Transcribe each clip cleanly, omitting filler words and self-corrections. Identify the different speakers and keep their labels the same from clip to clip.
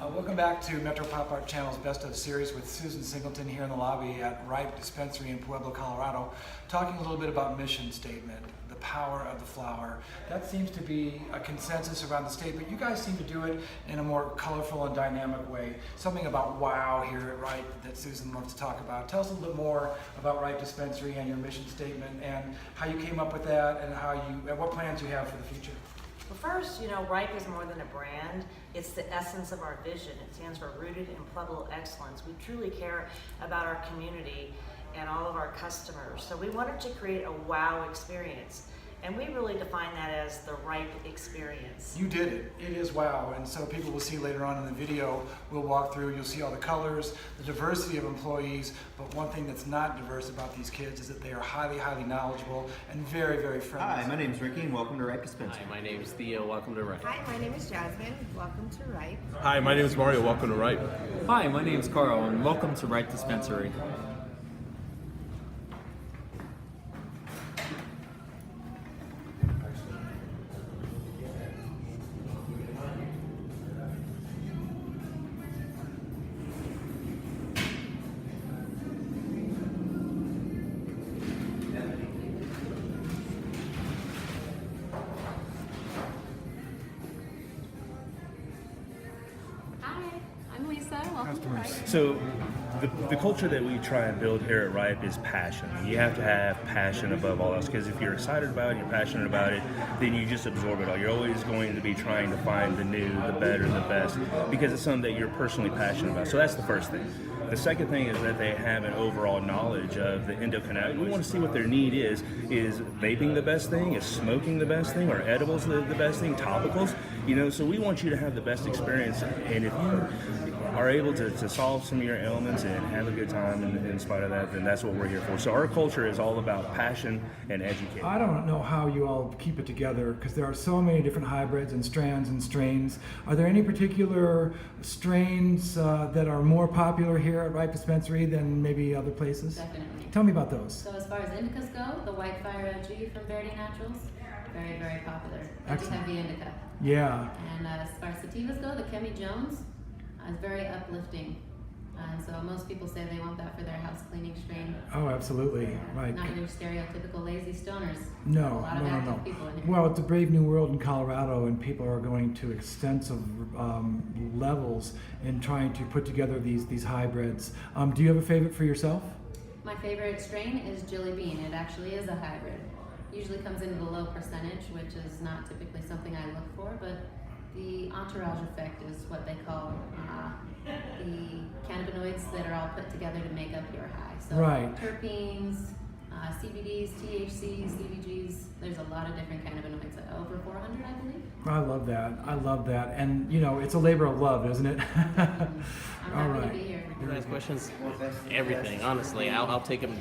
Speaker 1: Welcome back to Metro Pop Art Channel's Best of series with Susan Singleton here in the lobby at Ripe Dispensary in Pueblo, Colorado, talking a little bit about mission statement, the power of the flower. That seems to be a consensus around the state, but you guys seem to do it in a more colorful and dynamic way. Something about wow here at Ripe that Susan wants to talk about. Tell us a little bit more about Ripe Dispensary and your mission statement and how you came up with that and what plans you have for the future.
Speaker 2: Well, first, Ripe is more than a brand. It's the essence of our vision. It stands for Rooted in Pueblo Excellence. We truly care about our community and all of our customers. So we wanted to create a wow experience. And we really define that as the Ripe experience.
Speaker 1: You did it. It is wow. And so people will see later on in the video, we'll walk through, you'll see all the colors, the diversity of employees. But one thing that's not diverse about these kids is that they are highly, highly knowledgeable and very, very friendly.
Speaker 3: Hi, my name is Ricky and welcome to Ripe Dispensary.
Speaker 4: Hi, my name is Theo. Welcome to Ripe.
Speaker 5: Hi, my name is Jasmine. Welcome to Ripe.
Speaker 6: Hi, my name is Mario. Welcome to Ripe.
Speaker 7: Hi, my name is Carl, and welcome to Ripe Dispensary.
Speaker 8: Hi, I'm Lisa. Welcome to Ripe.
Speaker 6: So, the culture that we try and build here at Ripe is passion. You have to have passion above all else, because if you're excited about it, you're passionate about it, then you just absorb it all. You're always going to be trying to find the new, the better, the best, because it's something that you're personally passionate about. So that's the first thing. The second thing is that they have an overall knowledge of the endocannabinoid. We want to see what their need is. Is vaping the best thing? Is smoking the best thing? Are edibles the best thing? Topicals? So we want you to have the best experience. And if you are able to solve some of your ailments and have a good time in spite of that, then that's what we're here for. So our culture is all about passion and education.
Speaker 1: I don't know how you all keep it together because there are so many different hybrids and strands and strains. Are there any particular strains that are more popular here at Ripe Dispensary than maybe other places?
Speaker 8: Definitely.
Speaker 1: Tell me about those.
Speaker 8: So as far as indicas go, the White Fire OG from Verde Naturals, very, very popular.
Speaker 1: Excellent.
Speaker 8: Heavy indica.
Speaker 1: Yeah.
Speaker 8: And as far as sativas go, the Kemi Jones is very uplifting. And so most people say they want that for their house cleaning strain.
Speaker 1: Oh, absolutely. Right.
Speaker 8: Not your stereotypical lazy stoners.
Speaker 1: No,
Speaker 8: a lot of active people in here.
Speaker 1: Well, it's a brave new world in Colorado, and people are going to extensive levels in trying to put together these hybrids. Do you have a favorite for yourself?
Speaker 8: My favorite strain is Jilly Bean. It actually is a hybrid. Usually comes into the low percentage, which is not typically something I look for, but the entourage effect is what they call the cannabinoids that are all put together to make up your high. So
Speaker 1: Right.
Speaker 8: terpenes, CBDs, THCs, CBGs, there's a lot of different cannabinoids, over 400 I believe.
Speaker 1: I love that. I love that. And, it's a labor of love, isn't it?
Speaker 8: I'm
Speaker 1: All
Speaker 8: happy
Speaker 1: right.
Speaker 8: to be here.
Speaker 4: You guys questions? Everything, honestly. I'll take them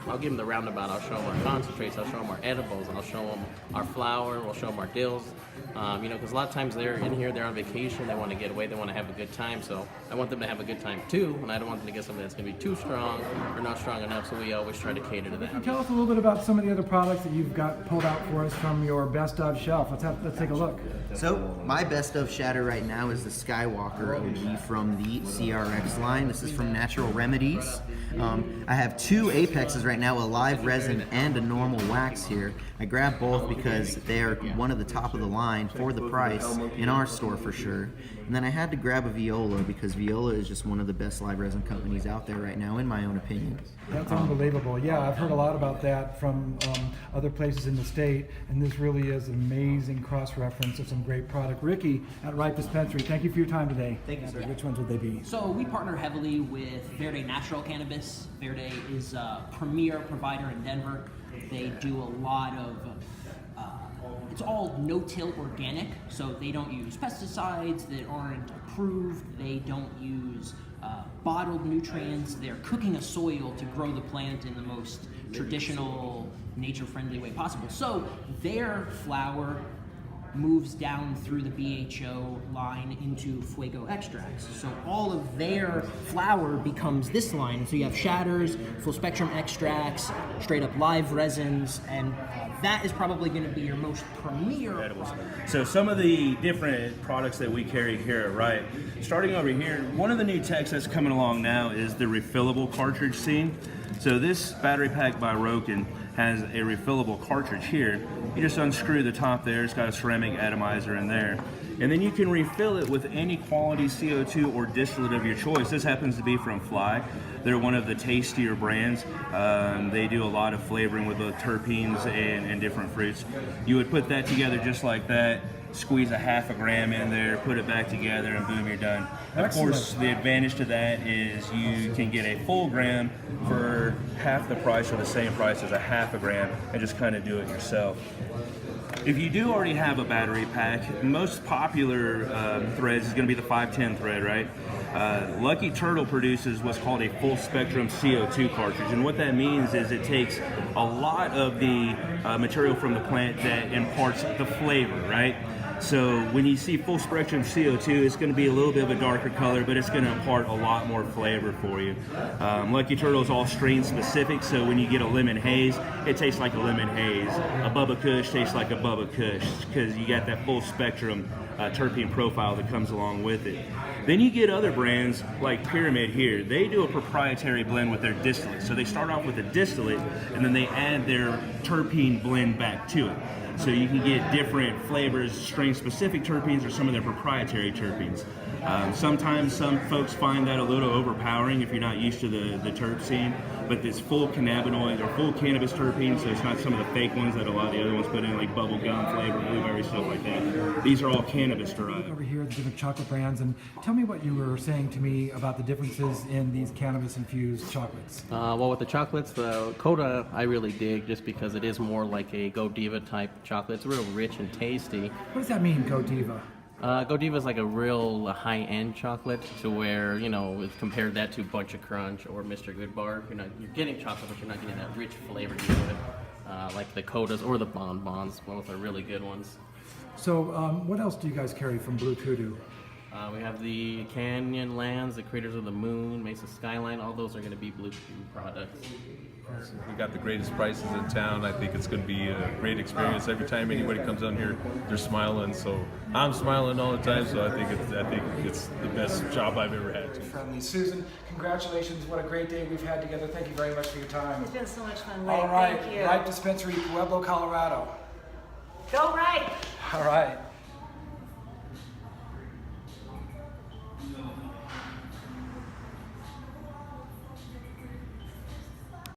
Speaker 4: I'll give them the roundabout. I'll show them our concentrates, I'll show them our edibles, I'll show them our flour, we'll show them our dills. Because a lot of times they're in here, they're on vacation, they want to get away, they want to have a good time. So I want them to have a good time too, and I don't want them to get something that's going to be too strong or not strong enough, so we always try to cater to that.
Speaker 1: Tell us a little bit about some of the other products that you've got pulled out for us from your best of shelf. Let's take a look.
Speaker 3: So, my best of shatter right now is the Skywalker OG from the CRX line. This is from Natural Remedies. I have two Apexes right now, a live resin and a normal wax here. I grabbed both because they are one of the top of the line for the price in our store for sure. And then I had to grab a Viola because Viola is just one of the best live resin companies out there right now, in my own opinion.
Speaker 1: That's unbelievable. Yeah, I've heard a lot about that from other places in the state, and this really is an amazing cross-reference of some great product. Ricky at Ripe Dispensary, thank you for your time today.
Speaker 3: Thank you, sir.
Speaker 1: Which ones would they be?
Speaker 9: So we partner heavily with Verde Natural Cannabis. Verde is a premier provider in Denver. They do a lot of, it's all no-till organic, so they don't use pesticides that aren't approved. They don't use bottled nutrients. They're cooking a soil to grow the plant in the most traditional, nature-friendly way possible. So their flower moves down through the BHO line into Fuego Extracts. So all of their flower becomes this line. So you have shatters, full spectrum extracts, straight up live resins, and that is probably going to be your most premier
Speaker 6: Edibles.
Speaker 9: product.
Speaker 6: So some of the different products that we carry here at Ripe, starting over here, one of the new techs that's coming along now is the refillable cartridge scene. So this battery pack by Roken has a refillable cartridge here. You just unscrew the top there, it's got a ceramic atomizer in there. And then you can refill it with any quality CO2 or distillate of your choice. This happens to be from Fly. They're one of the tastier brands. They do a lot of flavoring with both terpenes and different fruits. You would put that together just like that, squeeze a half a gram in there, put it back together, and boom, you're done. Of course, the advantage to that is you can get a full gram for half the price or the same price as a half a gram and just kind of do it yourself. If you do already have a battery pack, most popular threads is going to be the 510 thread, right? Lucky Turtle produces what's called a full spectrum CO2 cartridge, and what that means is it takes a lot of the material from the plant that imparts the flavor, right? So when you see full spectrum CO2, it's going to be a little bit of a darker color, but it's going to impart a lot more flavor for you. Lucky Turtle is all strain specific, so when you get a lemon haze, it tastes like a lemon haze. A Bubba Kush tastes like a Bubba Kush because you got that full spectrum terpene profile that comes along with it. Then you get other brands like Pyramid here. They do a proprietary blend with their distillate. So they start off with a distillate and then they add their terpene blend back to it. So you can get different flavors, strain-specific terpenes, or some of their proprietary terpenes. Sometimes some folks find that a little overpowering if you're not used to the terp scene, but this full cannabinoid or full cannabis terpenes, so it's not some of the fake ones that a lot of the other ones put in, like bubble gum flavor, blueberry, stuff like that. These are all cannabis derived.
Speaker 1: Over here, the different chocolate brands, and tell me what you were saying to me about the differences in these cannabis-infused chocolates.
Speaker 4: Well, with the chocolates, the Coda I really dig just because it is more like a Godiva type chocolate. It's real rich and tasty.
Speaker 1: What does that mean, Godiva?
Speaker 4: Godiva is like a real high-end chocolate to where, you know, if compared that to Bunch of Crunch or Mr. Goodbar, you're getting chocolate, but you're not getting that rich flavor to it. Like the Codas or the Bonbons, both are really good ones.
Speaker 1: So what else do you guys carry from Blue Kudu?
Speaker 4: We have the Canyon Lands, the Creators of the Moon, Mesa Skyline. All those are going to be Blue Kudu products.
Speaker 10: We got the greatest prices in town. I think it's going to be a great experience. Every time anybody comes down here, they're smiling. So I'm smiling all the time. So I think it's the best job I've ever had.
Speaker 1: Friendly Susan, congratulations! What a great day we've had together. Thank you very much for your time.
Speaker 2: It's been so much fun, Wade.
Speaker 1: All right,
Speaker 2: Thank you.
Speaker 1: Ripe Dispensary, Pueblo, Colorado.
Speaker 2: Go right.
Speaker 1: All right.